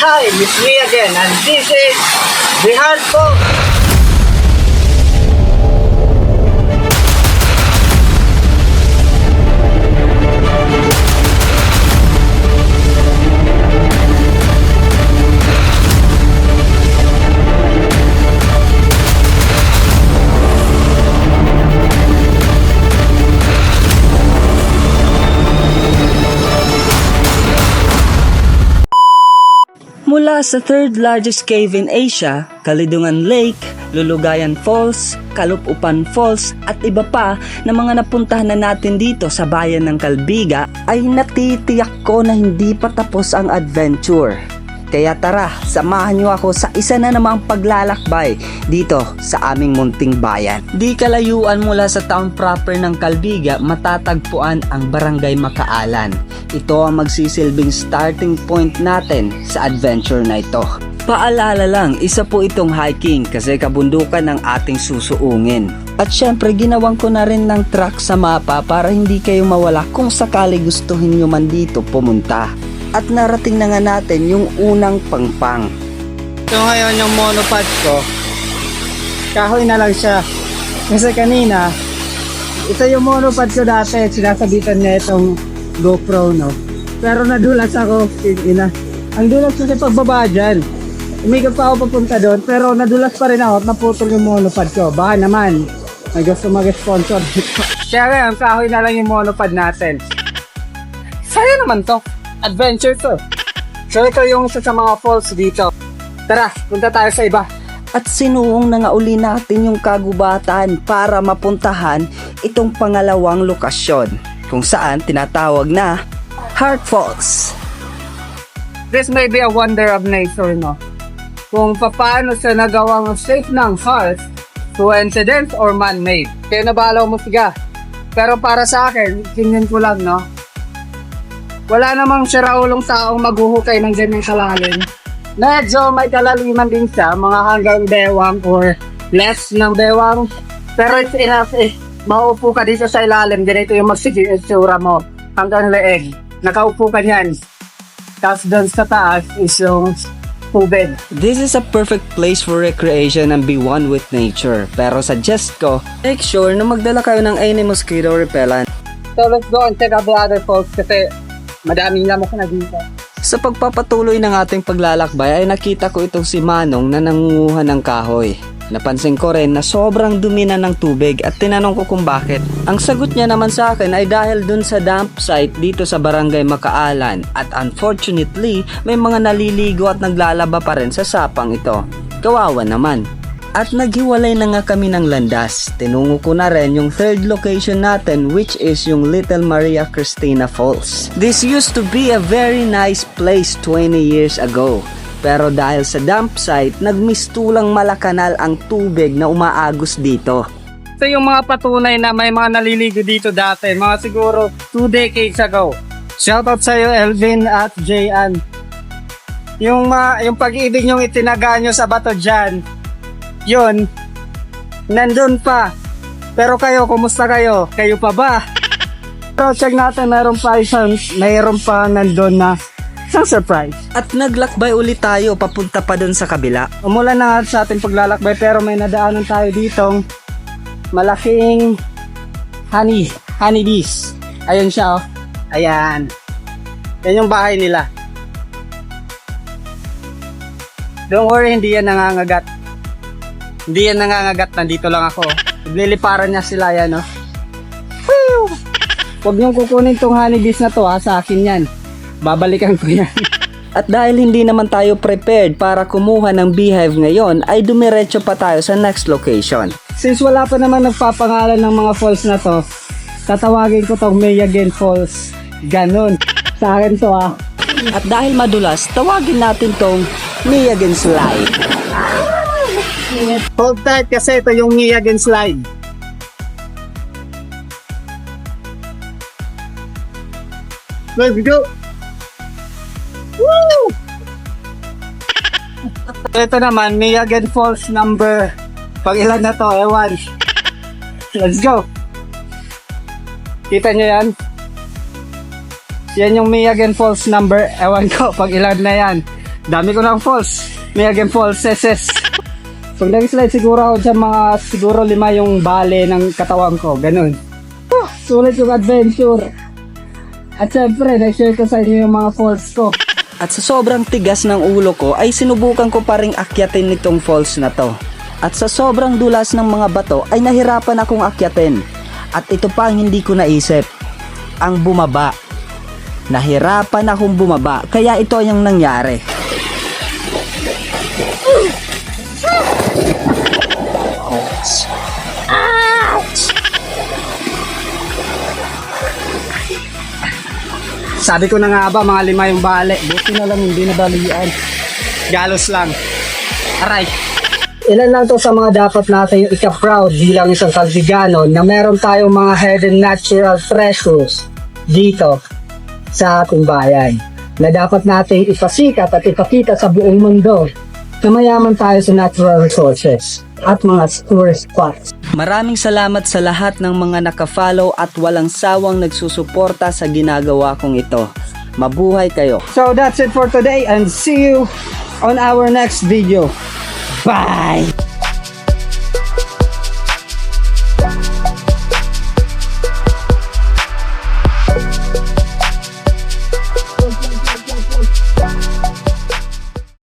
Hi, it's me again, and this is the Hard Folk. Mula sa third largest cave in Asia, Kalidungan Lake, Lulugayan Falls, Kalup-Upan Falls at iba pa na mga napuntahan na natin dito sa bayan ng Calbiga ay natitiyak ko na hindi pa tapos ang adventure. Kaya tara, samahan niyo ako sa isa na namang paglalakbay dito sa aming munting bayan. Di kalayuan mula sa town proper ng Calbiga, matatagpuan ang Barangay Makaalan. Ito ang magsisilbing starting point natin sa adventure na ito. Paalala lang, isa po itong hiking kasi kabundukan ng ating susuungin. At syempre ginawan ko na rin ng track sa mapa para hindi kayo mawala kung sakali gustuhin nyo man dito pumunta. At narating na nga natin yung unang pangpang. So ngayon yung monopod ko, kahoy na lang siya. Kasi kanina, ito yung monopod ko dati, sinasabitan niya itong GoPro, no? Pero nadulas ako, ina. Ang dulas kasi pagbaba dyan. Umikot pa ako papunta doon, pero nadulas pa rin ako at naputol yung monopod ko. Baka naman, may gusto mag-sponsor dito. Kaya ngayon, kahoy na lang yung monopod natin. Saya naman to. Adventure to. So ito yung isa sa mga falls dito. Tara, punta tayo sa iba. At sinuong na nga uli natin yung kagubatan para mapuntahan itong pangalawang lokasyon kung saan tinatawag na Heart Falls. This may be a wonder of nature, no? Kung paano siya nagawang shape ng heart, coincidence or man-made. Kaya nabalaw mo siga. Pero para sa akin, tingin ko lang, no? Wala namang siraulong taong maghuhukay ng ganyang kalalim. Medyo may kalaliman din siya, mga hanggang bewang or less ng bewang. Pero it's enough mauupo ka dito sa ilalim, ganito yung magsigitsura mo hanggang leeg. Nakaupo ka niyan. Tapos doon sa taas is yung tubig. This is a perfect place for recreation and be one with nature. Pero suggest ko, make sure na magdala kayo ng any mosquito repellent. So let's go and check out the other falls kasi madaming lamok na dito. Sa pagpapatuloy ng ating paglalakbay ay nakita ko itong si Manong na nangunguha ng kahoy. Napansin ko rin na sobrang dumi na ng tubig at tinanong ko kung bakit. Ang sagot niya naman sa akin ay dahil dun sa dump site dito sa Barangay Makaalan at unfortunately may mga naliligo at naglalaba pa rin sa sapang ito. Kawawa naman. At naghiwalay na nga kami ng landas. Tinungo ko na rin yung third location natin which is yung Little Maria Cristina Falls. This used to be a very nice place 20 years ago. Pero dahil sa dump site, nagmistulang malakanal ang tubig na umaagos dito. Ito yung mga patunay na may mga naliligo dito dati, mga siguro 2 decades ago. Shoutout sa iyo Elvin at Jayan. Yung pag-ibig nyong itinaga nyo sa bato dyan, yun, nandun pa. Pero kayo, kumusta kayo? Kayo pa ba? Pero check natin, mayroon pa nandun na isang surprise. At naglakbay ulit tayo papunta pa dun sa kabila. Umulan na nga sa ating paglalakbay pero may nadaanan tayo ditong malaking honeybees. Ayun siya, oh. Ayan. Yan yung bahay nila. Don't worry, hindi yan nangangagat. Hindi yan nangangagat, nandito lang ako. Nagliliparan niya sila yan, no? Woo! Huwag niyong kukunin tong honeybees na to, ha, sa akin yan. Babalikan ko yan. At dahil hindi naman tayo prepared para kumuha ng beehive ngayon, ay dumiretso pa tayo sa next location. Since wala pa naman nagpapangalan ng mga falls na to, tatawagin ko tong Mayagen Falls. Ganon. Sa akin to, ha. At dahil madulas, tawagin natin tong Mayagen Slide. Hold tight kasi ito yung Mayagen Slide. Let's go! Woo! Ito naman, Mayagen Falls number. Pag ilan na to, ewan. Let's go! Kita nyo yan? Yan yung Mayagen Falls number. Ewan ko, pag ilan na yan. Dami ko ng falls. May again falls, ses. Pag nag-slide siguro ako dyan, siguro 5 yung bale ng katawan ko. Ganun. Sulit yung adventure. At syempre, nag-share ko sa inyo yung mga falls ko. At sa sobrang tigas ng ulo ko ay sinubukan ko pa ring akyatin nitong falls na to. At sa sobrang dulas ng mga bato ay nahirapan akong akyatin. At ito pa ang hindi ko naisip, ang bumaba. Nahirapan akong bumaba, kaya ito yung nangyari. Sabi ko na nga ba, mga 5 yung bale. Buti na lang, hindi na balian. Galos lang. Aray. Ilan lang to sa mga dapat natin yung ika-proud bilang isang Kalbigano na meron tayong mga hidden natural treasures dito sa ating bayan. Na dapat natin ipasikat at ipakita sa buong mundo na mayaman tayo sa natural resources at mga tourist spots. Maraming salamat sa lahat ng mga nakafollow at walang sawang nagsusuporta sa ginagawa kong ito. Mabuhay kayo! So that's it for today and see you on our next video. Bye!